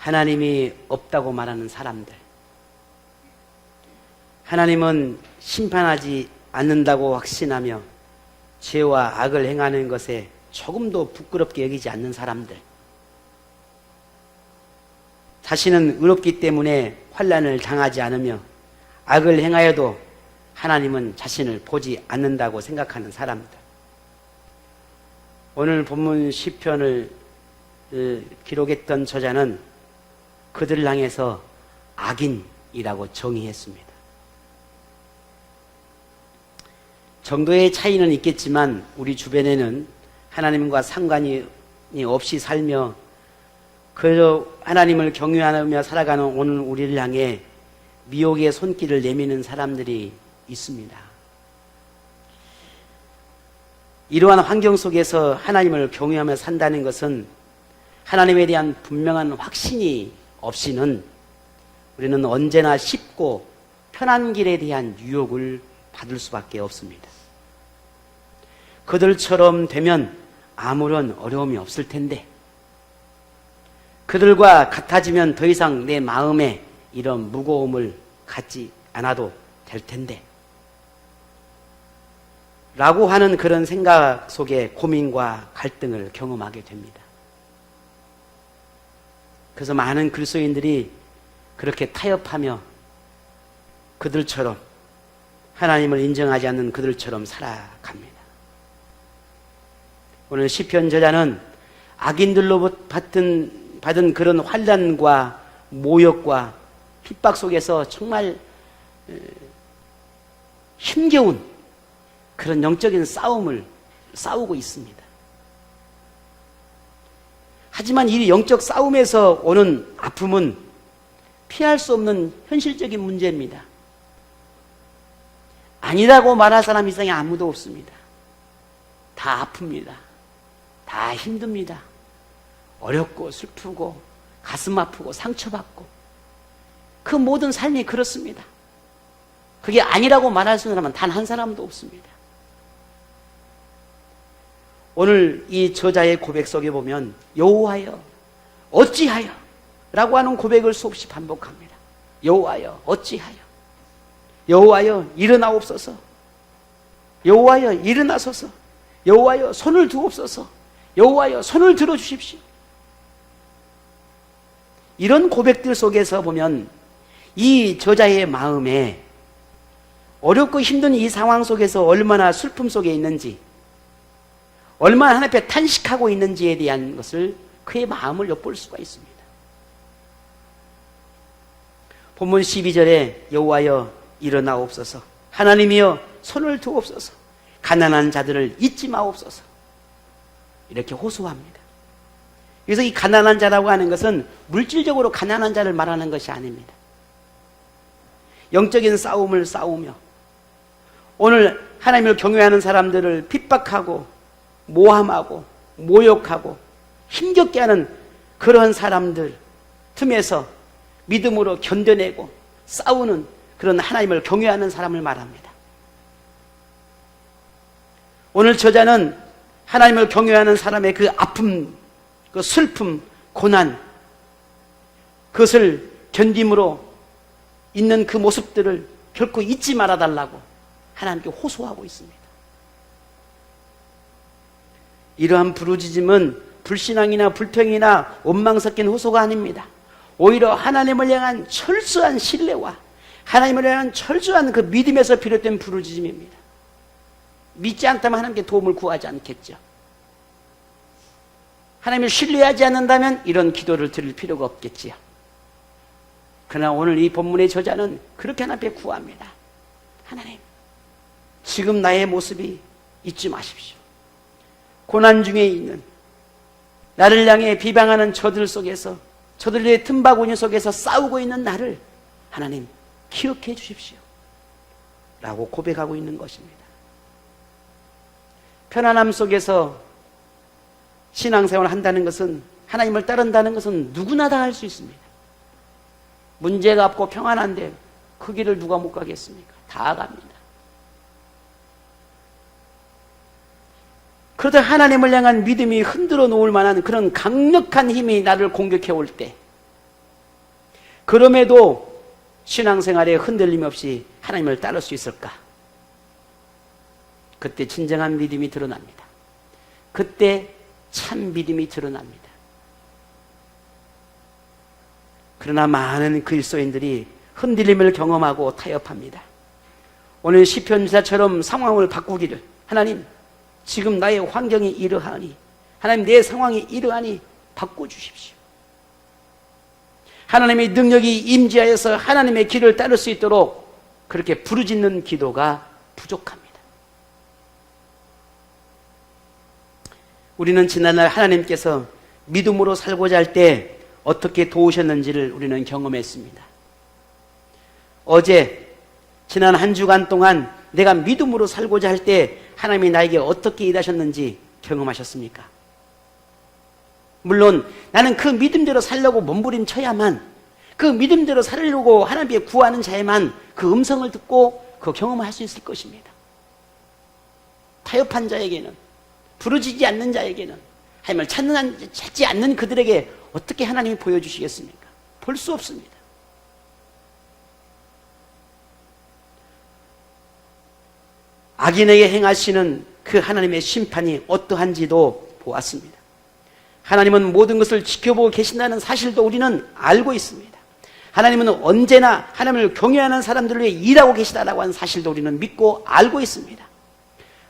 하나님이 없다고 말하는 사람들, 하나님은 심판하지 않는다고 확신하며 죄와 악을 행하는 것에 조금도 부끄럽게 여기지 않는 사람들, 자신은 의롭기 때문에 환난을 당하지 않으며 악을 행하여도 하나님은 자신을 보지 않는다고 생각하는 사람들, 오늘 본문 시편을 기록했던 저자는 그들을 향해서 악인이라고 정의했습니다. 정도의 차이는 있겠지만 우리 주변에는 하나님과 상관이 없이 살며 그저 하나님을 경외하며 살아가는 오늘 우리를 향해 미혹의 손길을 내미는 사람들이 있습니다. 이러한 환경 속에서 하나님을 경외하며 산다는 것은 하나님에 대한 분명한 확신이 없이는 우리는 언제나 쉽고 편한 길에 대한 유혹을 받을 수밖에 없습니다. 그들처럼 되면 아무런 어려움이 없을 텐데, 그들과 같아지면 더 이상 내 마음에 이런 무거움을 갖지 않아도 될 텐데 라고 하는 그런 생각 속에 고민과 갈등을 경험하게 됩니다. 그래서 많은 그리스도인들이 그렇게 타협하며 그들처럼, 하나님을 인정하지 않는 그들처럼 살아갑니다. 오늘 시편 저자는 악인들로 받은 그런 환난과 모욕과 핍박 속에서 정말 힘겨운 그런 영적인 싸움을 싸우고 있습니다. 하지만 이 영적 싸움에서 오는 아픔은 피할 수 없는 현실적인 문제입니다. 아니라고 말할 사람 이상이 아무도 없습니다. 다 아픕니다. 다 힘듭니다. 어렵고 슬프고 가슴 아프고 상처받고 그 모든 삶이 그렇습니다. 그게 아니라고 말할 수 있는 사람은 단 한 사람도 없습니다. 오늘 이 저자의 고백 속에 보면 여호와여 어찌하여 라고 하는 고백을 수없이 반복합니다. 여호와여 어찌하여, 여호와여 일어나옵소서, 여호와여 일어나소서, 여호와여 손을 두옵소서, 여호와여 손을 들어주십시오. 이런 고백들 속에서 보면 이 저자의 마음에 어렵고 힘든 이 상황 속에서 얼마나 슬픔 속에 있는지, 얼마나 하나님 앞에 탄식하고 있는지에 대한 것을 그의 마음을 엿볼 수가 있습니다. 본문 12절에 여호와여 일어나옵소서, 하나님이여 손을 두옵소서, 가난한 자들을 잊지 마옵소서, 이렇게 호소합니다. 그래서 이 가난한 자라고 하는 것은 물질적으로 가난한 자를 말하는 것이 아닙니다. 영적인 싸움을 싸우며 오늘 하나님을 경외하는 사람들을 핍박하고 모함하고 모욕하고 힘겹게 하는 그런 사람들 틈에서 믿음으로 견뎌내고 싸우는 그런 하나님을 경외하는 사람을 말합니다. 오늘 저자는 하나님을 경외하는 사람의 그 아픔, 그 슬픔, 고난, 그것을 견딤으로 있는 그 모습들을 결코 잊지 말아달라고 하나님께 호소하고 있습니다. 이러한 부르짖음은 불신앙이나 불평이나 원망 섞인 호소가 아닙니다. 오히려 하나님을 향한 철저한 신뢰와 하나님을 향한 철저한 그 믿음에서 비롯된 부르짖음입니다. 믿지 않다면 하나님께 도움을 구하지 않겠죠. 하나님을 신뢰하지 않는다면 이런 기도를 드릴 필요가 없겠지요. 그러나 오늘 이 본문의 저자는 그렇게 하나님 앞에 구합니다. 하나님, 지금 나의 모습이 잊지 마십시오. 고난 중에 있는 나를 향해 비방하는 저들 속에서, 저들의 틈바구니 속에서 싸우고 있는 나를 하나님 기억해 주십시오 라고 고백하고 있는 것입니다. 편안함 속에서 신앙생활을 한다는 것은, 하나님을 따른다는 것은 누구나 다 할 수 있습니다. 문제가 없고 평안한데 그 길을 누가 못 가겠습니까? 다 갑니다. 그러다 하나님을 향한 믿음이 흔들어 놓을 만한 그런 강력한 힘이 나를 공격해 올 때, 그럼에도 신앙생활에 흔들림 없이 하나님을 따를 수 있을까? 그때 진정한 믿음이 드러납니다. 그때 참 믿음이 드러납니다. 그러나 많은 그리스도인들이 흔들림을 경험하고 타협합니다. 오늘 시편 기사처럼 상황을 바꾸기를, 하나님 지금 나의 환경이 이러하니, 하나님 내 상황이 이러하니 바꿔주십시오. 하나님의 능력이 임재하여서 하나님의 길을 따를 수 있도록 그렇게 부르짖는 기도가 부족합니다. 우리는 지난날 하나님께서 믿음으로 살고자 할 때 어떻게 도우셨는지를 우리는 경험했습니다. 어제 지난 한 주간 동안 내가 믿음으로 살고자 할 때 하나님이 나에게 어떻게 일하셨는지 경험하셨습니까? 물론 나는 그 믿음대로 살려고 몸부림쳐야만, 그 믿음대로 살려고 하나님께 구하는 자에만 그 음성을 듣고 그 경험을 할 수 있을 것입니다. 타협한 자에게는, 부르짖지 않는 자에게는, 하나님을 찾지 않는 그들에게 어떻게 하나님이 보여주시겠습니까? 볼 수 없습니다. 악인에게 행하시는 그 하나님의 심판이 어떠한지도 보았습니다. 하나님은 모든 것을 지켜보고 계신다는 사실도 우리는 알고 있습니다. 하나님은 언제나 하나님을 경외하는 사람들을 위해 일하고 계시다라고 하는 사실도 우리는 믿고 알고 있습니다.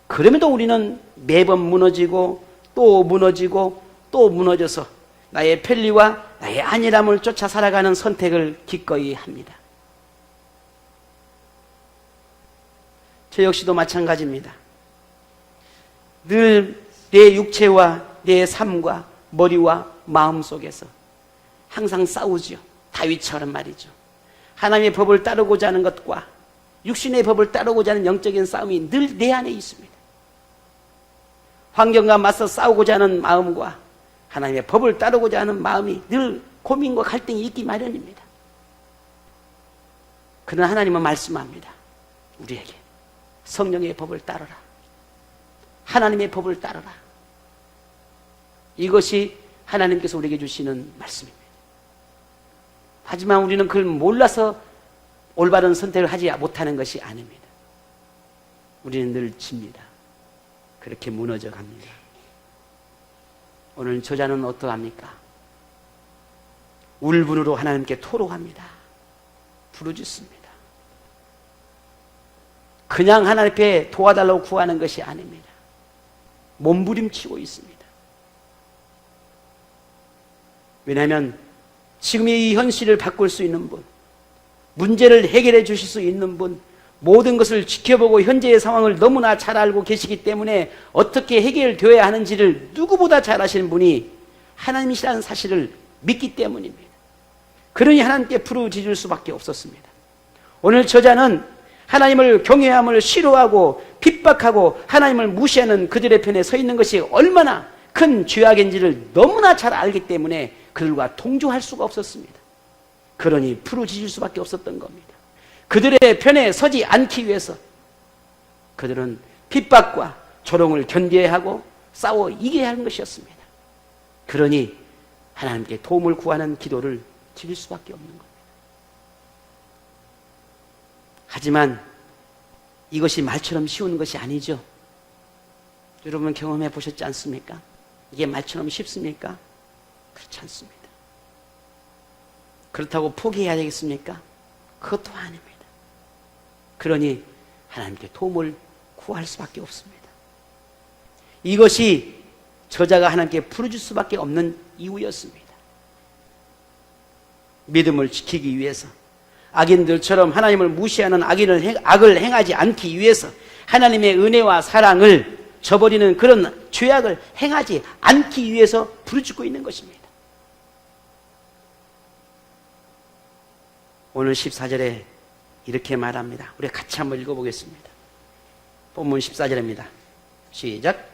그럼에도 우리는 매번 무너지고 또 무너지고 또 무너져서 나의 편리와 나의 안일함을 쫓아 살아가는 선택을 기꺼이 합니다. 저 역시도 마찬가지입니다. 늘 내 육체와 내 삶과 머리와 마음 속에서 항상 싸우죠. 다윗처럼 말이죠. 하나님의 법을 따르고자 하는 것과 육신의 법을 따르고자 하는 영적인 싸움이 늘 내 안에 있습니다. 환경과 맞서 싸우고자 하는 마음과 하나님의 법을 따르고자 하는 마음이 늘 고민과 갈등이 있기 마련입니다. 그러나 하나님은 말씀합니다. 우리에게 성령의 법을 따르라. 하나님의 법을 따르라. 이것이 하나님께서 우리에게 주시는 말씀입니다. 하지만 우리는 그걸 몰라서 올바른 선택을 하지 못하는 것이 아닙니다. 우리는 늘 집니다. 그렇게 무너져 갑니다. 오늘 저자는 어떠합니까? 울분으로 하나님께 토로합니다. 부르짖습니다. 그냥 하나님 앞에 도와달라고 구하는 것이 아닙니다. 몸부림치고 있습니다. 왜냐하면 지금의 이 현실을 바꿀 수 있는 분, 문제를 해결해 주실 수 있는 분, 모든 것을 지켜보고 현재의 상황을 너무나 잘 알고 계시기 때문에 어떻게 해결되어야 하는지를 누구보다 잘 아시는 분이 하나님이시라는 사실을 믿기 때문입니다. 그러니 하나님께 부르짖을 수밖에 없었습니다. 오늘 저자는 하나님을 경외함을 싫어하고 핍박하고 하나님을 무시하는 그들의 편에 서 있는 것이 얼마나 큰 죄악인지를 너무나 잘 알기 때문에 그들과 동조할 수가 없었습니다. 그러니 부르짖을 수밖에 없었던 겁니다. 그들의 편에 서지 않기 위해서 그들은 핍박과 조롱을 견뎌야 하고 싸워 이겨야 하는 것이었습니다. 그러니 하나님께 도움을 구하는 기도를 드릴 수밖에 없는 겁니다. 하지만 이것이 말처럼 쉬운 것이 아니죠. 여러분 경험해 보셨지 않습니까? 이게 말처럼 쉽습니까? 그렇지 않습니다. 그렇다고 포기해야 되겠습니까? 그것도 아닙니다. 그러니 하나님께 도움을 구할 수밖에 없습니다. 이것이 저자가 하나님께 부르짖을 수밖에 없는 이유였습니다. 믿음을 지키기 위해서, 악인들처럼 하나님을 무시하는 악을 행하지 않기 위해서, 하나님의 은혜와 사랑을 저버리는 그런 죄악을 행하지 않기 위해서 부르짖고 있는 것입니다. 오늘 14절에 이렇게 말합니다. 우리 같이 한번 읽어보겠습니다. 본문 14절입니다. 시작.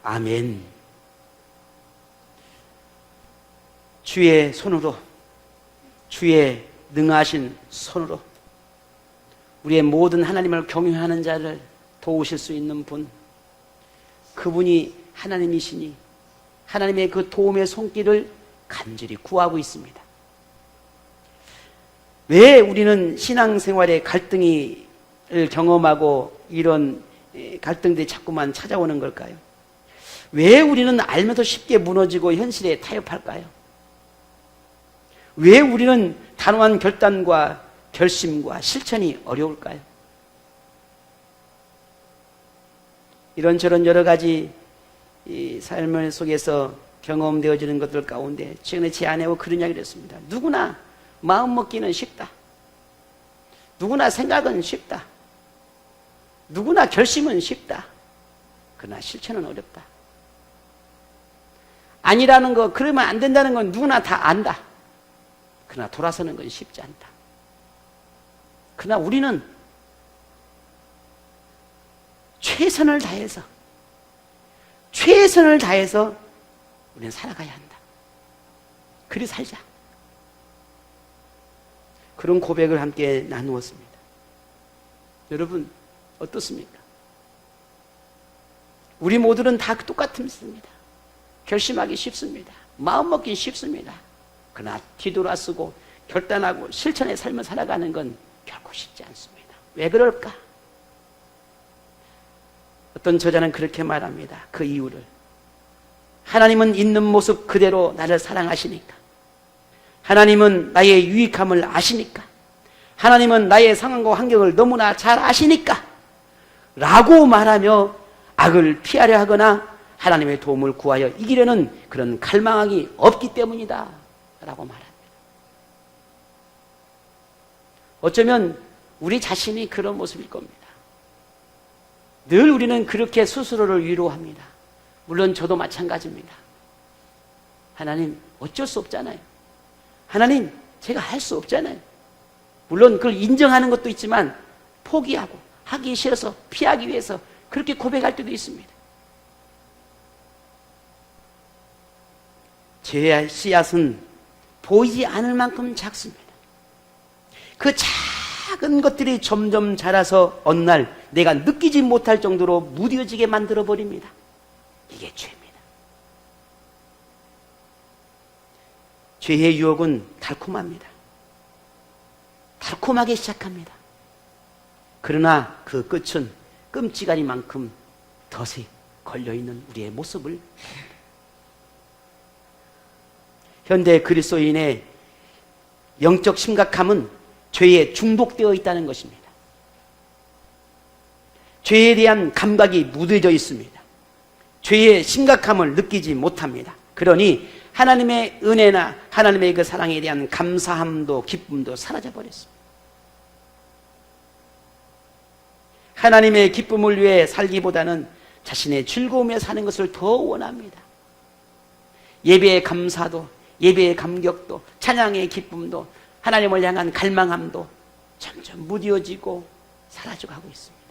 아멘. 주의 손으로, 주의 능하신 손으로 우리의 모든 하나님을 경외하는 자를 도우실 수 있는 분, 그분이 하나님이시니 하나님의 그 도움의 손길을 간절히 구하고 있습니다. 왜 우리는 신앙생활에 갈등을 경험하고 이런 갈등들이 자꾸만 찾아오는 걸까요? 왜 우리는 알면서 쉽게 무너지고 현실에 타협할까요? 왜 우리는 단호한 결단과 결심과 실천이 어려울까요? 이런저런 여러 가지 이 삶 속에서 경험되어지는 것들 가운데 최근에 제 아내하고 그런 이야기를 했습니다. 누구나 마음 먹기는 쉽다. 누구나 생각은 쉽다. 누구나 결심은 쉽다. 그러나 실천은 어렵다. 아니라는 거, 그러면 안 된다는 건 누구나 다 안다. 그러나 돌아서는 건 쉽지 않다. 그러나 우리는 최선을 다해서 우리는 살아가야 한다. 그리 살자. 그런 고백을 함께 나누었습니다. 여러분 어떻습니까? 우리 모두는 다 똑같습니다. 결심하기 쉽습니다. 마음 먹기 쉽습니다. 그러나 뒤돌아서고 결단하고 실천의 삶을 살아가는 건 결코 쉽지 않습니다. 왜 그럴까? 어떤 저자는 그렇게 말합니다. 그 이유를. 하나님은 있는 모습 그대로 나를 사랑하시니까. 하나님은 나의 유익함을 아시니까. 하나님은 나의 상황과 환경을 너무나 잘 아시니까 라고 말하며 악을 피하려 하거나 하나님의 도움을 구하여 이기려는 그런 갈망이 없기 때문이다 라고 말합니다. 어쩌면 우리 자신이 그런 모습일 겁니다. 늘 우리는 그렇게 스스로를 위로합니다. 물론 저도 마찬가지입니다. 하나님 어쩔 수 없잖아요. 하나님 제가 할 수 없잖아요. 물론 그걸 인정하는 것도 있지만 포기하고 하기 싫어서 피하기 위해서 그렇게 고백할 때도 있습니다. 죄의 씨앗은 보이지 않을 만큼 작습니다. 그 작은 것들이 점점 자라서 어느 날 내가 느끼지 못할 정도로 무뎌지게 만들어버립니다. 이게 죄입니다. 죄의 유혹은 달콤합니다. 달콤하게 시작합니다. 그러나 그 끝은 끔찍하리만큼 덫에 걸려있는 우리의 모습을 봅니다. 현대 그리스도인의 영적 심각함은 죄에 중독되어 있다는 것입니다. 죄에 대한 감각이 무뎌져 있습니다. 죄의 심각함을 느끼지 못합니다. 그러니 하나님의 은혜나 하나님의 그 사랑에 대한 감사함도 기쁨도 사라져버렸습니다. 하나님의 기쁨을 위해 살기보다는 자신의 즐거움에 사는 것을 더 원합니다. 예배의 감사도, 예배의 감격도, 찬양의 기쁨도, 하나님을 향한 갈망함도 점점 무뎌지고 사라져가고 있습니다.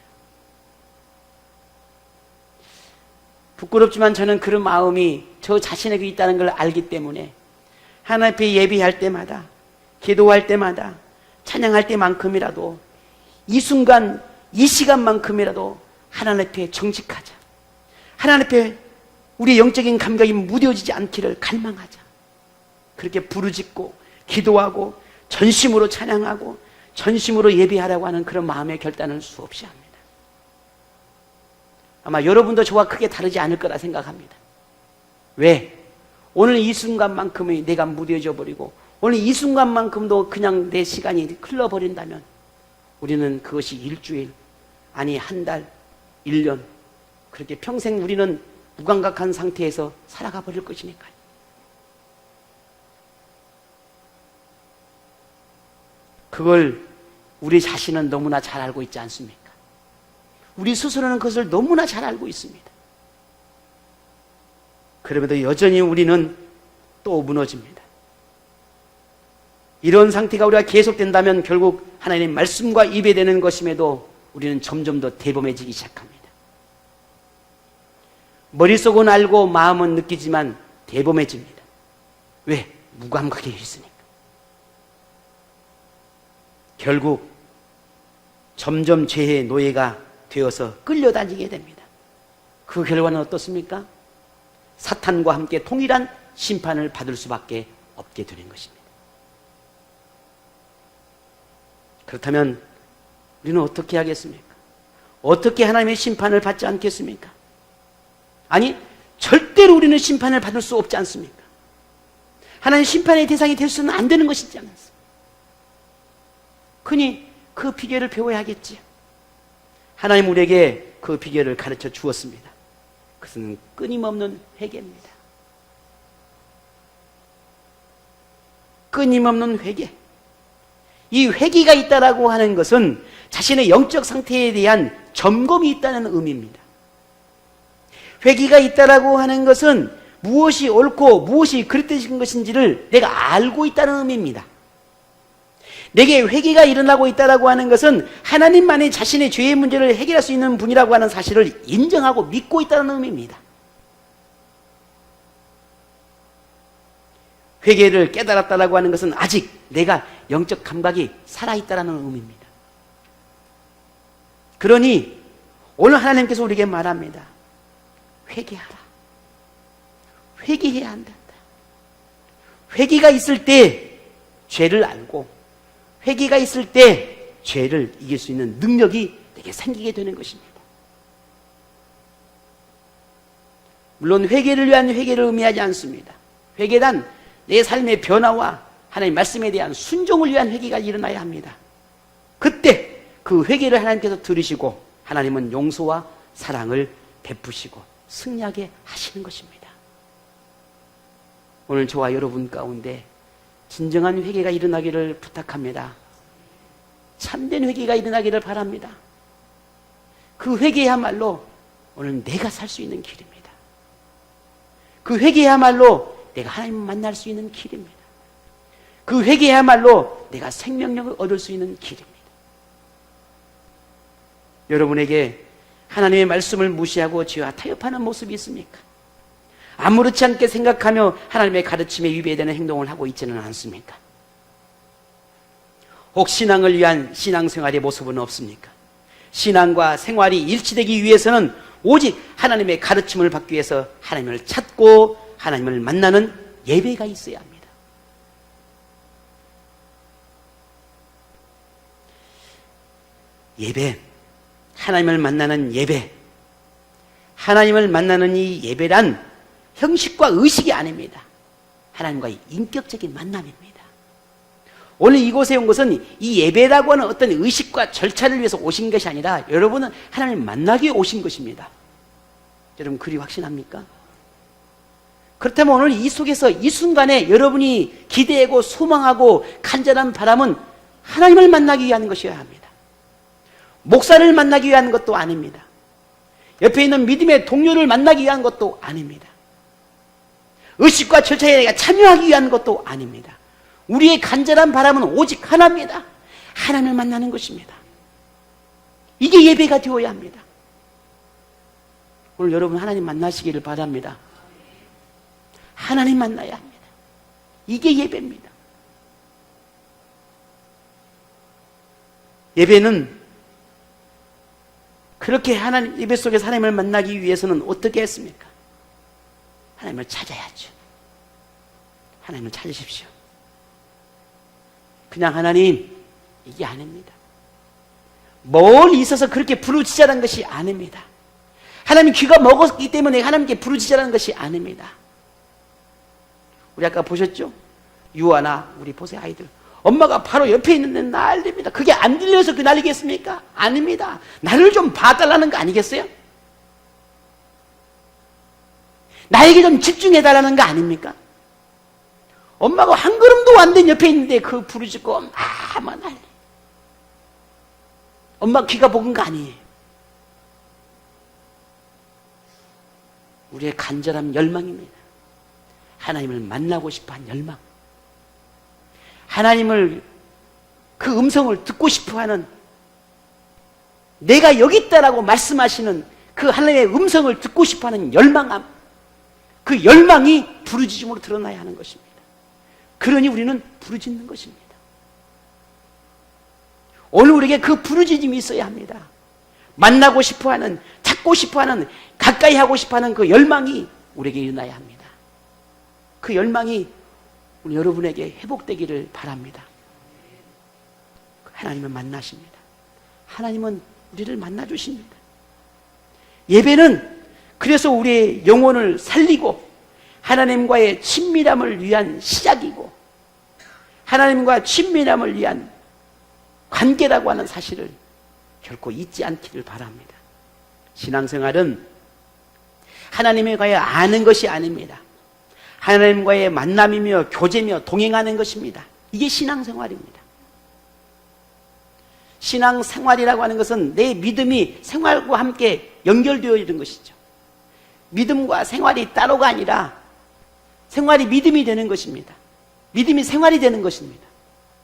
부끄럽지만 저는 그런 마음이 저 자신에게 있다는 걸 알기 때문에 하나님 앞에 예배할 때마다, 기도할 때마다, 찬양할 때만큼이라도 이 순간, 이 시간만큼이라도 하나님 앞에 정직하자. 하나님 앞에 우리의 영적인 감각이 무뎌지지 않기를 갈망하자. 그렇게 부르짖고 기도하고 전심으로 찬양하고 전심으로 예배하라고 하는 그런 마음의 결단을 수없이 합니다. 아마 여러분도 저와 크게 다르지 않을 거라 생각합니다. 왜? 오늘 이 순간만큼이 내가 무뎌져 버리고 오늘 이 순간만큼도 그냥 내 시간이 흘러버린다면 우리는 그것이 일주일, 아니 한 달, 1년 그렇게 평생 우리는 무감각한 상태에서 살아가 버릴 것이니까요. 그걸 우리 자신은 너무나 잘 알고 있지 않습니까? 우리 스스로는 그것을 너무나 잘 알고 있습니다. 그럼에도 여전히 우리는 또 무너집니다. 이런 상태가 우리가 계속된다면 결국 하나님의 말씀과 입에되는 것임에도 우리는 점점 더 대범해지기 시작합니다. 머릿속은 알고 마음은 느끼지만 대범해집니다. 왜? 무감각해 있으니까. 결국 점점 죄의 노예가 되어서 끌려다니게 됩니다. 그 결과는 어떻습니까? 사탄과 함께 동일한 심판을 받을 수밖에 없게 되는 것입니다. 그렇다면 우리는 어떻게 하겠습니까? 어떻게 하나님의 심판을 받지 않겠습니까? 아니, 절대로 우리는 심판을 받을 수 없지 않습니까? 하나님 심판의 대상이 될 수는 안 되는 것이지 않습니까? 그니 그 비결을 배워야겠지요. 하나님 우리에게 그 비결을 가르쳐 주었습니다. 그것은 끊임없는 회개입니다. 끊임없는 회개. 이 회개가 있다라고 하는 것은 자신의 영적 상태에 대한 점검이 있다는 의미입니다. 회개가 있다라고 하는 것은 무엇이 옳고 무엇이 그릇된 것인지를 내가 알고 있다는 의미입니다. 내게 회개가 일어나고 있다라고 하는 것은 하나님만이 자신의 죄의 문제를 해결할 수 있는 분이라고 하는 사실을 인정하고 믿고 있다는 의미입니다. 회개를 깨달았다라고 하는 것은 아직 내가 영적 감각이 살아있다라는 의미입니다. 그러니 오늘 하나님께서 우리에게 말합니다. 회개하라. 회개해야 한다. 회개가 있을 때 죄를 알고 회개가 있을 때 죄를 이길 수 있는 능력이 내게 생기게 되는 것입니다. 물론 회개를 위한 회개를 의미하지 않습니다. 회개란 내 삶의 변화와 하나님 말씀에 대한 순종을 위한 회개가 일어나야 합니다. 그때 그 회개를 하나님께서 들으시고 하나님은 용서와 사랑을 베푸시고 승리하게 하시는 것입니다. 오늘 저와 여러분 가운데 진정한 회개가 일어나기를 부탁합니다. 참된 회개가 일어나기를 바랍니다. 그 회개야말로 오늘 내가 살 수 있는 길입니다. 그 회개야말로 내가 하나님을 만날 수 있는 길입니다. 그 회개야말로 내가 생명력을 얻을 수 있는 길입니다. 여러분에게 하나님의 말씀을 무시하고 죄와 타협하는 모습이 있습니까? 아무렇지 않게 생각하며 하나님의 가르침에 위배되는 행동을 하고 있지는 않습니까? 혹 신앙을 위한 신앙생활의 모습은 없습니까? 신앙과 생활이 일치되기 위해서는 오직 하나님의 가르침을 받기 위해서 하나님을 찾고 하나님을 만나는 예배가 있어야 합니다. 예배, 하나님을 만나는 예배, 하나님을 만나는 이 예배란 형식과 의식이 아닙니다. 하나님과의 인격적인 만남입니다. 오늘 이곳에 온 것은 이 예배라고 하는 어떤 의식과 절차를 위해서 오신 것이 아니라 여러분은 하나님을 만나기 위해 오신 것입니다. 여러분 그리 확신합니까? 그렇다면 오늘 이 속에서 이 순간에 여러분이 기대하고 소망하고 간절한 바람은 하나님을 만나기 위한 것이어야 합니다. 목사를 만나기 위한 것도 아닙니다. 옆에 있는 믿음의 동료를 만나기 위한 것도 아닙니다. 의식과 절차에 내가 참여하기 위한 것도 아닙니다. 우리의 간절한 바람은 오직 하나입니다. 하나님을 만나는 것입니다. 이게 예배가 되어야 합니다. 오늘 여러분 하나님 만나시기를 바랍니다. 하나님 만나야 합니다. 이게 예배입니다. 예배는 그렇게 하나님 예배 속에서 하나님을 만나기 위해서는 어떻게 했습니까? 하나님을 찾아야죠. 하나님을 찾으십시오. 그냥 하나님 이게 아닙니다. 뭘 있어서 그렇게 부르짖으라는 것이 아닙니다. 하나님 귀가 먹었기 때문에 하나님께 부르짖으라는 것이 아닙니다. 우리 아까 보셨죠? 유아나 우리 보세요 아이들 엄마가 바로 옆에 있는데 난립니다. 그게 안 들려서 그 난리겠습니까? 아닙니다. 나를 좀 봐달라는 거 아니겠어요? 나에게 좀 집중해달라는 거 아닙니까? 엄마가 한 걸음도 안 된 옆에 있는데 그 부르짖고 아마 난리. 엄마 귀가 먹은 거 아니에요. 우리의 간절한 열망입니다. 하나님을 만나고 싶어한 열망. 하나님을 그 음성을 듣고 싶어하는 내가 여기 있다라고 말씀하시는 그 하나님의 음성을 듣고 싶어하는 열망함. 그 열망이 부르짖음으로 드러나야 하는 것입니다. 그러니 우리는 부르짖는 것입니다. 오늘 우리에게 그 부르짖음이 있어야 합니다. 만나고 싶어하는, 찾고 싶어하는, 가까이 하고 싶어하는 그 열망이 우리에게 일어나야 합니다. 그 열망이 우리 여러분에게 회복되기를 바랍니다. 하나님은 만나십니다. 하나님은 우리를 만나주십니다. 예배는 그래서 우리의 영혼을 살리고 하나님과의 친밀함을 위한 시작이고 하나님과 친밀함을 위한 관계라고 하는 사실을 결코 잊지 않기를 바랍니다. 신앙생활은 하나님에 관해 아는 것이 아닙니다. 하나님과의 만남이며 교제며 동행하는 것입니다. 이게 신앙생활입니다. 신앙생활이라고 하는 것은 내 믿음이 생활과 함께 연결되어 있는 것이죠. 믿음과 생활이 따로가 아니라 생활이 믿음이 되는 것입니다. 믿음이 생활이 되는 것입니다.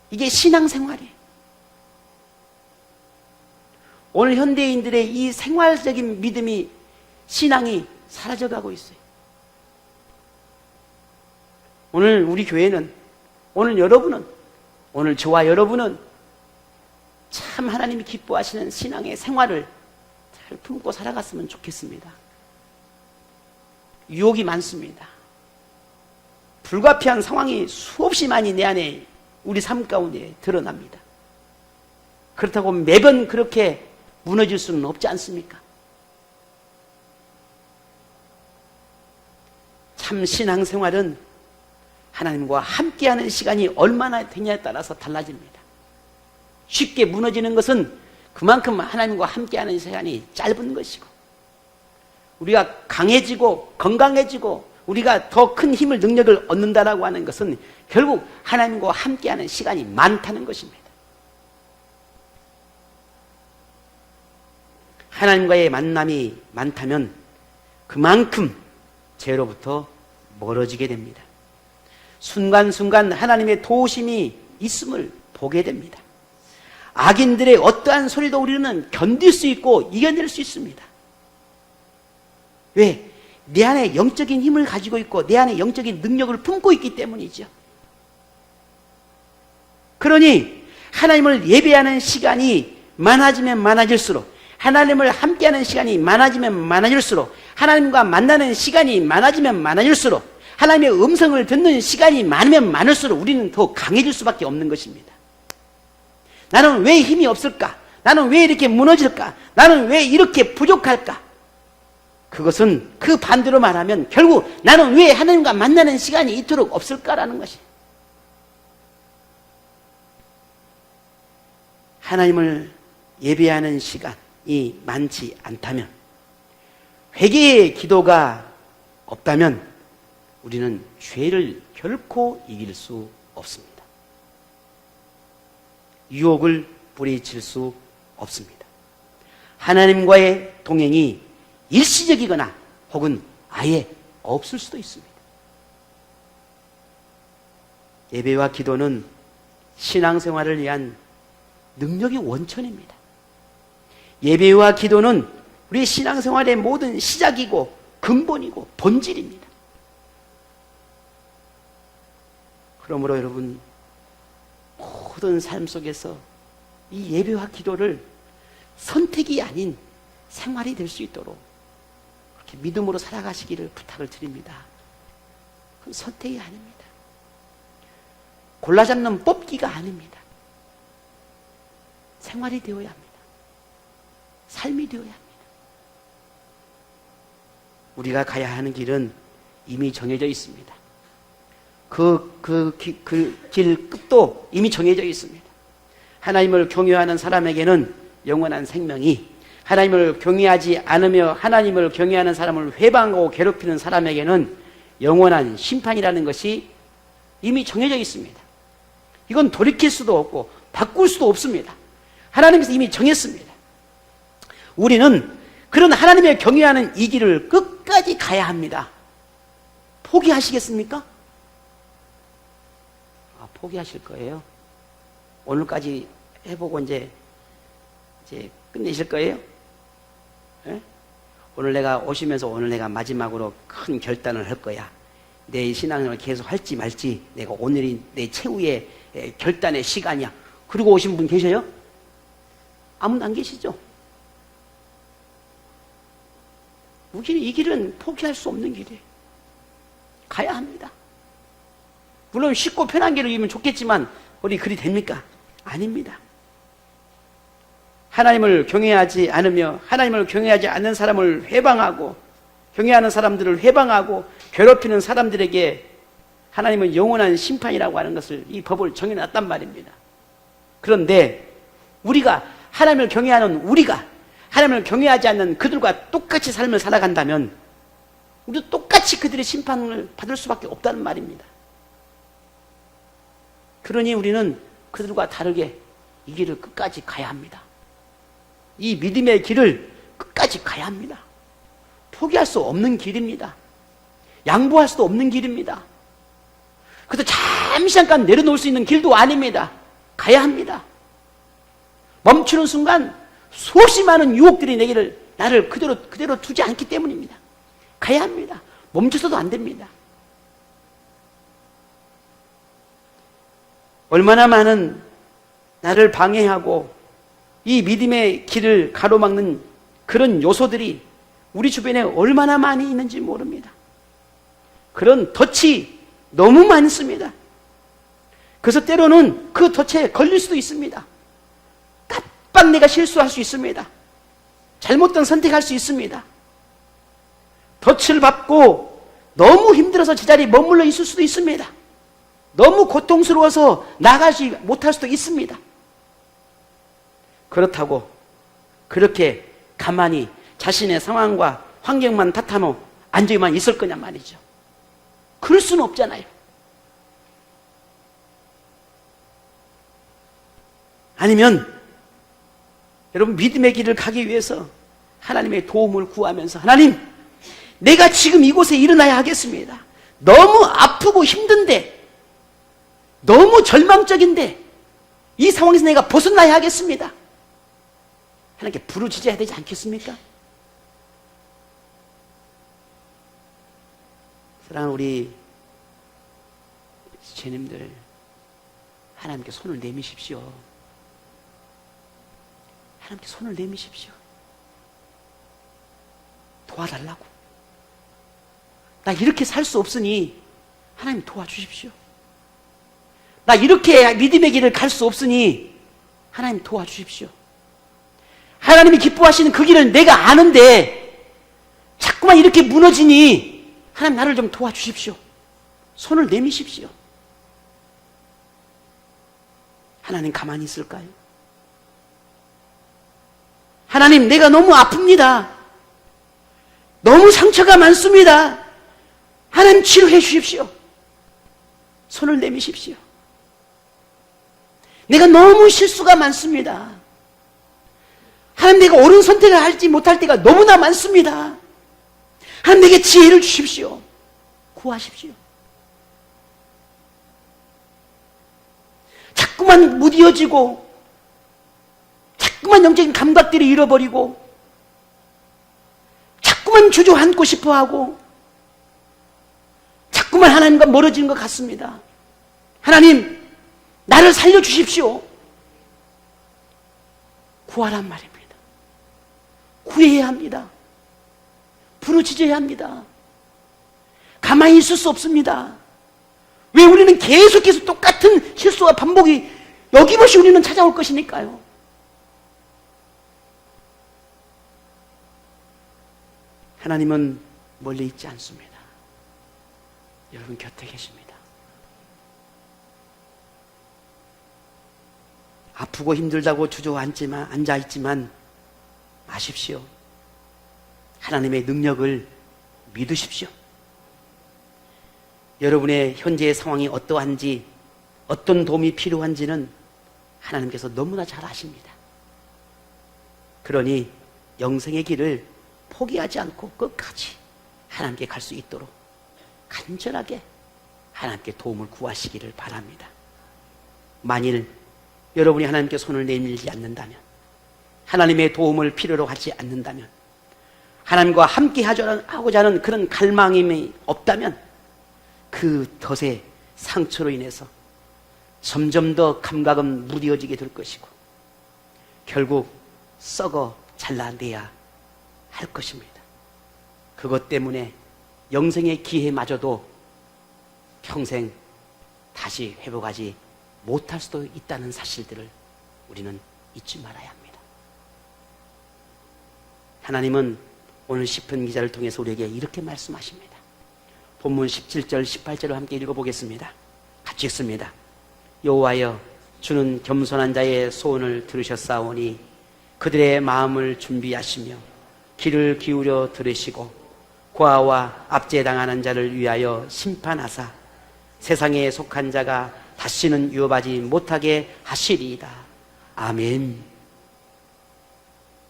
이게 신앙생활이에요. 오늘 현대인들의 이 생활적인 믿음이, 신앙이 사라져가고 있어요. 오늘 우리 교회는, 오늘 여러분은, 오늘 저와 여러분은 참 하나님이 기뻐하시는 신앙의 생활을 잘 품고 살아갔으면 좋겠습니다. 유혹이 많습니다. 불가피한 상황이 수없이 많이 내 안에, 우리 삶 가운데 드러납니다. 그렇다고 매번 그렇게 무너질 수는 없지 않습니까? 참 신앙생활은 하나님과 함께하는 시간이 얼마나 되냐에 따라서 달라집니다. 쉽게 무너지는 것은 그만큼 하나님과 함께하는 시간이 짧은 것이고, 우리가 강해지고 건강해지고 우리가 더 큰 힘을, 능력을 얻는다라고 하는 것은 결국 하나님과 함께하는 시간이 많다는 것입니다. 하나님과의 만남이 많다면 그만큼 죄로부터 멀어지게 됩니다. 순간순간 하나님의 도우심이 있음을 보게 됩니다. 악인들의 어떠한 소리도 우리는 견딜 수 있고 이겨낼 수 있습니다. 왜? 내 안에 영적인 힘을 가지고 있고 내 안에 영적인 능력을 품고 있기 때문이죠. 그러니 하나님을 예배하는 시간이 많아지면 많아질수록, 하나님을 함께하는 시간이 많아지면 많아질수록, 하나님과 만나는 시간이 많아지면 많아질수록, 하나님의 음성을 듣는 시간이 많으면 많을수록 우리는 더 강해질 수밖에 없는 것입니다. 나는 왜 힘이 없을까? 나는 왜 이렇게 무너질까? 나는 왜 이렇게 부족할까? 그것은 그 반대로 말하면 결국 나는 왜 하나님과 만나는 시간이 이토록 없을까라는 것이. 하나님을 예배하는 시간이 많지 않다면, 회개의 기도가 없다면 우리는 죄를 결코 이길 수 없습니다. 유혹을 뿌리칠 수 없습니다. 하나님과의 동행이 일시적이거나 혹은 아예 없을 수도 있습니다. 예배와 기도는 신앙생활을 위한 능력의 원천입니다. 예배와 기도는 우리 신앙생활의 모든 시작이고 근본이고 본질입니다. 그러므로 여러분, 모든 삶 속에서 이 예배와 기도를 선택이 아닌 생활이 될 수 있도록 그렇게 믿음으로 살아가시기를 부탁을 드립니다. 그건 선택이 아닙니다. 골라잡는 뽑기가 아닙니다. 생활이 되어야 합니다. 삶이 되어야 합니다. 우리가 가야 하는 길은 이미 정해져 있습니다. 그 길 끝도 이미 정해져 있습니다. 하나님을 경외하는 사람에게는 영원한 생명이, 하나님을 경외하지 않으며 하나님을 경외하는 사람을 회방하고 괴롭히는 사람에게는 영원한 심판이라는 것이 이미 정해져 있습니다. 이건 돌이킬 수도 없고 바꿀 수도 없습니다. 하나님께서 이미 정했습니다. 우리는 그런 하나님을 경외하는 이 길을 끝까지 가야 합니다. 포기하시겠습니까? 포기하실 거예요? 오늘까지 해보고 이제 끝내실 거예요? 네? 오늘 내가 오시면서 오늘 내가 마지막으로 큰 결단을 할 거야. 내 신앙을 계속 할지 말지 내가 오늘이 내 최후의 결단의 시간이야. 그러고 오신 분 계셔요? 아무도 안 계시죠? 이 길은 포기할 수 없는 길이에요. 가야 합니다. 물론 쉽고 편한 길을 이면 좋겠지만 우리 그리 됩니까? 아닙니다. 하나님을 경외하지 않으며 하나님을 경외하지 않는 사람을 회방하고 경외하는 사람들을 회방하고 괴롭히는 사람들에게 하나님은 영원한 심판이라고 하는 것을 이 법을 정해놨단 말입니다. 그런데 우리가 하나님을 경외하는 우리가 하나님을 경외하지 않는 그들과 똑같이 삶을 살아간다면 우리도 똑같이 그들의 심판을 받을 수밖에 없다는 말입니다. 그러니 우리는 그들과 다르게 이 길을 끝까지 가야 합니다. 이 믿음의 길을 끝까지 가야 합니다. 포기할 수 없는 길입니다. 양보할 수도 없는 길입니다. 그래서 잠시 잠깐 내려놓을 수 있는 길도 아닙니다. 가야 합니다. 멈추는 순간 수없이 많은 유혹들이 나를 그대로 두지 않기 때문입니다. 가야 합니다. 멈춰서도 안 됩니다. 얼마나 많은 나를 방해하고 이 믿음의 길을 가로막는 그런 요소들이 우리 주변에 얼마나 많이 있는지 모릅니다. 그런 덫이 너무 많습니다. 그래서 때로는 그 덫에 걸릴 수도 있습니다. 깜빡 내가 실수할 수 있습니다. 잘못된 선택할 수 있습니다. 덫을 밟고 너무 힘들어서 제자리에 머물러 있을 수도 있습니다. 너무 고통스러워서 나가지 못할 수도 있습니다. 그렇다고 그렇게 가만히 자신의 상황과 환경만 탓하며 앉아만 있을 거냐 말이죠. 그럴 수는 없잖아요. 아니면 여러분 믿음의 길을 가기 위해서 하나님의 도움을 구하면서 하나님, 내가 지금 이곳에 일어나야 하겠습니다. 너무 아프고 힘든데, 너무 절망적인데 이 상황에서 내가 벗어나야 하겠습니다. 하나님께 부르짖어야 되지 않겠습니까? 사랑하는 우리 주님들, 하나님께 손을 내미십시오. 하나님께 손을 내미십시오. 도와달라고. 나 이렇게 살 수 없으니 하나님 도와주십시오. 나 이렇게 믿음의 길을 갈 수 없으니 하나님 도와주십시오. 하나님이 기뻐하시는 그 길은 내가 아는데 자꾸만 이렇게 무너지니 하나님 나를 좀 도와주십시오. 손을 내미십시오. 하나님 가만히 있을까요? 하나님, 내가 너무 아픕니다. 너무 상처가 많습니다. 하나님 치료해 주십시오. 손을 내미십시오. 내가 너무 실수가 많습니다. 하나님, 내가 옳은 선택을 할지 못할 때가 너무나 많습니다. 하나님, 내게 지혜를 주십시오. 구하십시오. 자꾸만 무뎌지고 자꾸만 영적인 감각들이 잃어버리고 자꾸만 주저앉고 싶어하고 자꾸만 하나님과 멀어지는 것 같습니다. 하나님, 나를 살려주십시오. 구하란 말입니다. 구해야 합니다. 부르짖어야 합니다. 가만히 있을 수 없습니다. 왜 우리는 계속해서 똑같은 실수와 반복이 여김없이 우리는 찾아올 것이니까요. 하나님은 멀리 있지 않습니다. 여러분 곁에 계십니다. 아프고 힘들다고 앉아있지만 아십시오. 하나님의 능력을 믿으십시오. 여러분의 현재의 상황이 어떠한지, 어떤 도움이 필요한지는 하나님께서 너무나 잘 아십니다. 그러니 영생의 길을 포기하지 않고 끝까지 하나님께 갈 수 있도록 간절하게 하나님께 도움을 구하시기를 바랍니다. 만일 여러분이 하나님께 손을 내밀지 않는다면, 하나님의 도움을 필요로 하지 않는다면, 하나님과 함께 하고자 하는 그런 갈망이 없다면 그 덫의 상처로 인해서 점점 더 감각은 무뎌지게 될 것이고 결국 썩어 잘라내야 할 것입니다. 그것 때문에 영생의 기회마저도 평생 다시 회복하지 못할 수도 있다는 사실들을 우리는 잊지 말아야 합니다. 하나님은 오늘 시편 기자를 통해서 우리에게 이렇게 말씀하십니다. 본문 17절, 18절을 함께 읽어보겠습니다. 같이 읽습니다. 여호와여, 주는 겸손한 자의 소원을 들으셨사오니 그들의 마음을 준비하시며 귀를 기울여 들으시고 고아와 압제당하는 자를 위하여 심판하사 세상에 속한 자가 다시는 유업하지 못하게 하시리이다. 아멘.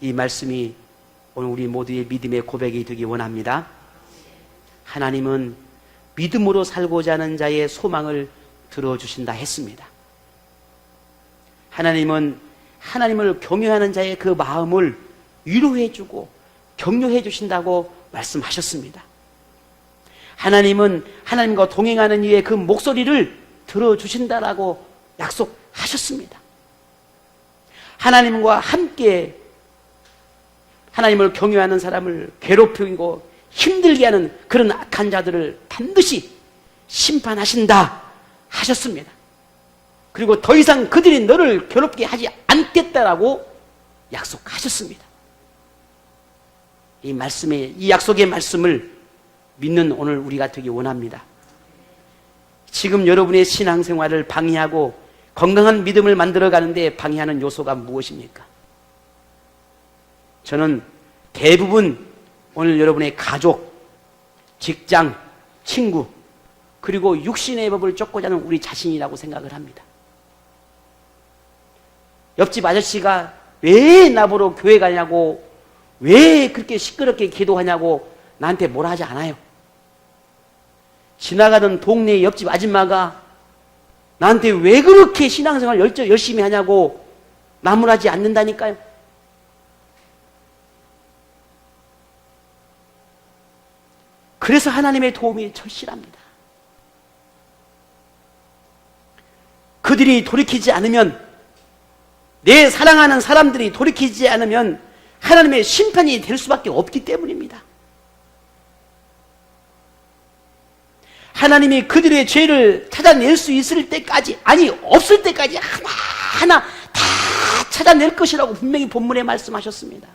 이 말씀이 오늘 우리 모두의 믿음의 고백이 되기 원합니다. 하나님은 믿음으로 살고자 하는 자의 소망을 들어주신다 했습니다. 하나님은 하나님을 경외하는 자의 그 마음을 위로해주고 격려해 주신다고 말씀하셨습니다. 하나님은 하나님과 동행하는 이의 그 목소리를 들어주신다라고 약속하셨습니다. 하나님과 함께 하나님을 경외하는 사람을 괴롭히고 힘들게 하는 그런 악한 자들을 반드시 심판하신다 하셨습니다. 그리고 더 이상 그들이 너를 괴롭게 하지 않겠다라고 약속하셨습니다. 이 말씀의, 이 약속의 말씀을 믿는 오늘 우리가 되기 원합니다. 지금 여러분의 신앙생활을 방해하고 건강한 믿음을 만들어가는데 방해하는 요소가 무엇입니까? 저는 대부분 오늘 여러분의 가족, 직장, 친구, 그리고 육신의 법을 쫓고자 하는 우리 자신이라고 생각을 합니다. 옆집 아저씨가 왜 나보러 교회 가냐고, 왜 그렇게 시끄럽게 기도하냐고 나한테 뭐라 하지 않아요. 지나가던 동네 옆집 아줌마가 나한테 왜 그렇게 신앙생활 열심히 하냐고 나무라지 않는다니까요. 그래서 하나님의 도움이 절실합니다. 그들이 돌이키지 않으면, 내 사랑하는 사람들이 돌이키지 않으면 하나님의 심판이 될 수밖에 없기 때문입니다. 하나님이 그들의 죄를 찾아낼 수 있을 때까지, 아니 없을 때까지 하나하나 다 찾아낼 것이라고 분명히 본문에 말씀하셨습니다.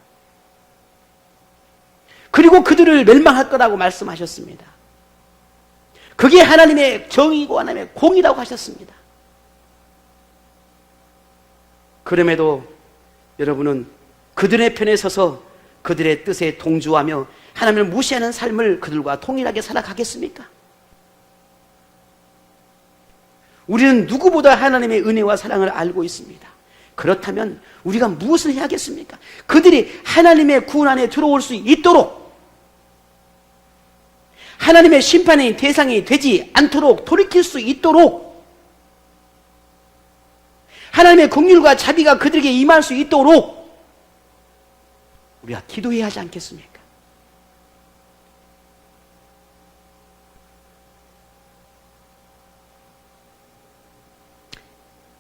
그리고 그들을 멸망할 거라고 말씀하셨습니다. 그게 하나님의 정의고 하나님의 공의라고 하셨습니다. 그럼에도 여러분은 그들의 편에 서서 그들의 뜻에 동조하며 하나님을 무시하는 삶을 그들과 동일하게 살아가겠습니까? 우리는 누구보다 하나님의 은혜와 사랑을 알고 있습니다. 그렇다면 우리가 무엇을 해야겠습니까? 그들이 하나님의 구원 안에 들어올 수 있도록, 하나님의 심판의 대상이 되지 않도록 돌이킬 수 있도록, 하나님의 긍휼과 자비가 그들에게 임할 수 있도록 우리가 기도해야 하지 않겠습니까?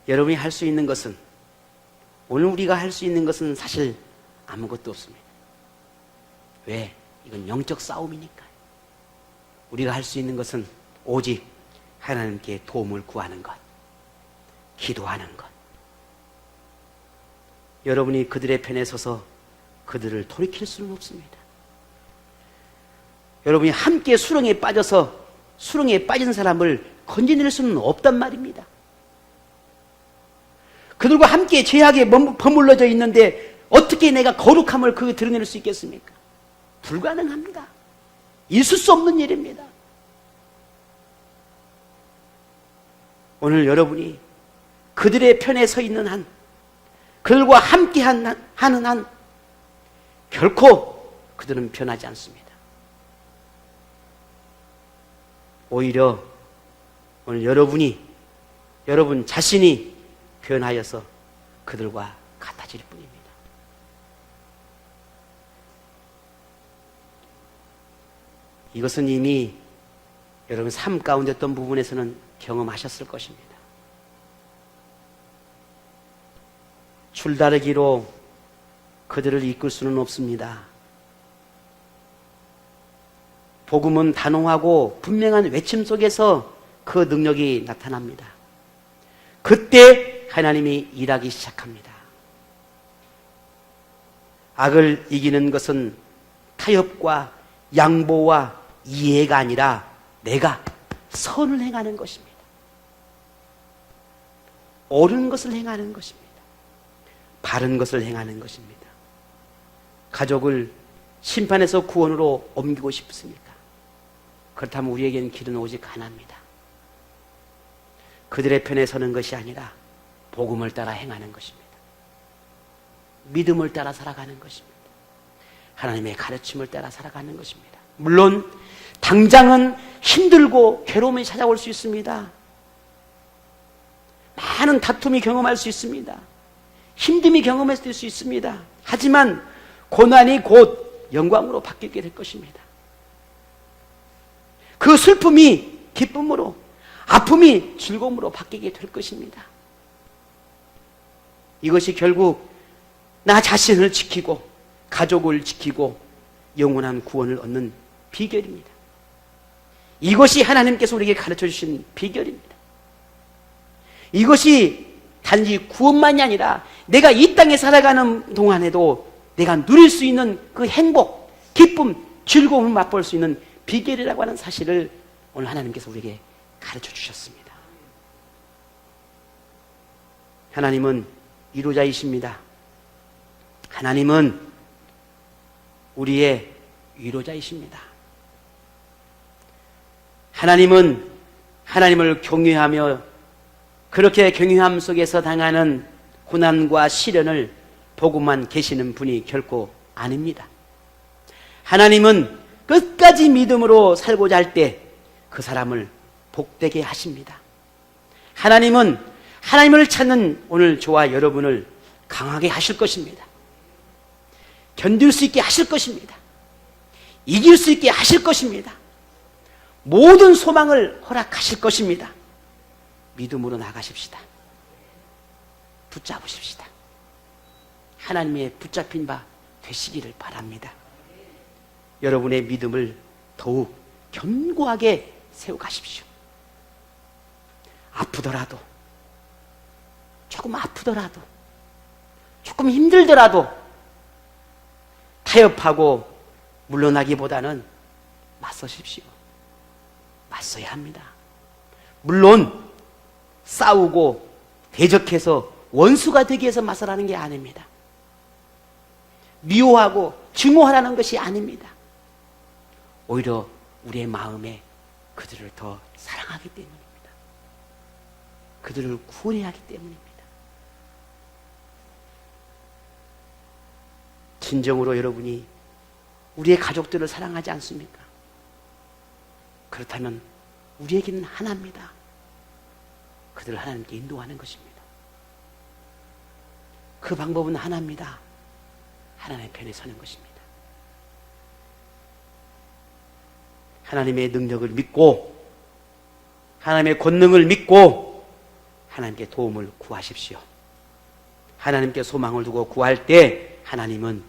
여러분이 할 수 있는 것은, 오늘 우리가 할 수 있는 것은 사실 아무것도 없습니다. 왜? 이건 영적 싸움이니까요. 우리가 할 수 있는 것은 오직 하나님께 도움을 구하는 것, 기도하는 것. 여러분이 그들의 편에 서서 그들을 돌이킬 수는 없습니다. 여러분이 함께 수렁에 빠져서 수렁에 빠진 사람을 건져낼 수는 없단 말입니다. 그들과 함께 죄악에 버물러져 있는데 어떻게 내가 거룩함을 드러낼 수 있겠습니까? 불가능합니다. 있을 수 없는 일입니다. 오늘 여러분이 그들의 편에 서 있는 한, 그들과 함께 하는 한, 결코 그들은 변하지 않습니다. 오히려 오늘 여러분 자신이 변하여서 그들과 같아질 뿐입니다. 이것은 이미 여러분 삶 가운데 어떤 부분에서는 경험하셨을 것입니다. 줄다리기로 그들을 이끌 수는 없습니다. 복음은 단호하고 분명한 외침 속에서 그 능력이 나타납니다. 그때 하나님이 일하기 시작합니다. 악을 이기는 것은 타협과 양보와 이해가 아니라 내가 선을 행하는 것입니다. 옳은 것을 행하는 것입니다. 바른 것을 행하는 것입니다. 가족을 심판에서 구원으로 옮기고 싶습니까? 그렇다면 우리에게는 길은 오직 하나입니다. 그들의 편에 서는 것이 아니라 복음을 따라 행하는 것입니다. 믿음을 따라 살아가는 것입니다. 하나님의 가르침을 따라 살아가는 것입니다. 물론 당장은 힘들고 괴로움이 찾아올 수 있습니다. 많은 다툼이 경험할 수 있습니다. 힘듦이 경험할 수 있습니다. 하지만 고난이 곧 영광으로 바뀌게 될 것입니다. 그 슬픔이 기쁨으로, 아픔이 즐거움으로 바뀌게 될 것입니다. 이것이 결국 나 자신을 지키고 가족을 지키고 영원한 구원을 얻는 비결입니다. 이것이 하나님께서 우리에게 가르쳐 주신 비결입니다. 이것이 단지 구원만이 아니라 내가 이 땅에 살아가는 동안에도 내가 누릴 수 있는 그 행복, 기쁨, 즐거움을 맛볼 수 있는 비결이라고 하는 사실을 오늘 하나님께서 우리에게 가르쳐 주셨습니다. 하나님은 위로자이십니다. 하나님은 우리의 위로자이십니다. 하나님은 하나님을 경외하며 그렇게 경외함 속에서 당하는 고난과 시련을 보고만 계시는 분이 결코 아닙니다. 하나님은 끝까지 믿음으로 살고자 할 때 그 사람을 복되게 하십니다. 하나님은 하나님을 찾는 오늘 저와 여러분을 강하게 하실 것입니다. 견딜 수 있게 하실 것입니다. 이길 수 있게 하실 것입니다. 모든 소망을 허락하실 것입니다. 믿음으로 나가십시다. 붙잡으십시다. 하나님의 붙잡힌 바 되시기를 바랍니다. 여러분의 믿음을 더욱 견고하게 세워가십시오. 아프더라도, 조금 아프더라도, 조금 힘들더라도 타협하고 물러나기보다는 맞서십시오. 맞서야 합니다. 물론 싸우고 대적해서 원수가 되기 위해서 맞서라는 게 아닙니다. 미워하고 증오하라는 것이 아닙니다. 오히려 우리의 마음에 그들을 더 사랑하기 때문입니다. 그들을 구원해야 하기 때문입니다. 진정으로 여러분이 우리의 가족들을 사랑하지 않습니까? 그렇다면 우리에게는 하나입니다. 그들을 하나님께 인도하는 것입니다. 그 방법은 하나입니다. 하나님의 편에 서는 것입니다. 하나님의 능력을 믿고 하나님의 권능을 믿고 하나님께 도움을 구하십시오. 하나님께 소망을 두고 구할 때 하나님은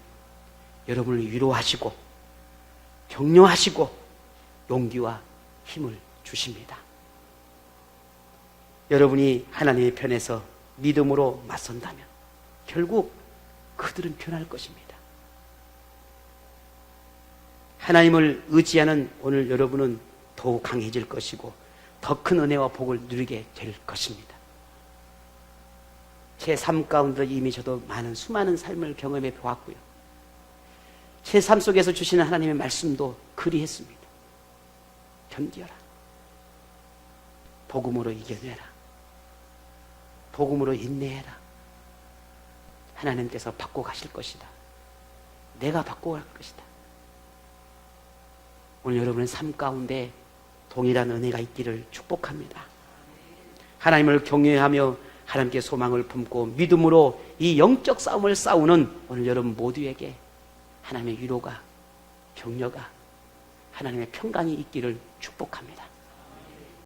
여러분을 위로하시고 격려하시고 용기와 힘을 주십니다. 여러분이 하나님의 편에서 믿음으로 맞선다면 결국 그들은 변할 것입니다. 하나님을 의지하는 오늘 여러분은 더욱 강해질 것이고 더 큰 은혜와 복을 누리게 될 것입니다. 제 삶 가운데 이미 저도 수많은 삶을 경험해 보았고요. 제 삶 속에서 주시는 하나님의 말씀도 그리했습니다. 견디어라. 복음으로 이겨내라. 복음으로 인내해라. 하나님께서 바꿔 가실 것이다. 내가 바꿔 갈 것이다. 오늘 여러분의 삶 가운데 동일한 은혜가 있기를 축복합니다. 하나님을 경외하며 하나님께 소망을 품고 믿음으로 이 영적 싸움을 싸우는 오늘 여러분 모두에게 하나님의 위로가, 격려가, 하나님의 평강이 있기를 축복합니다.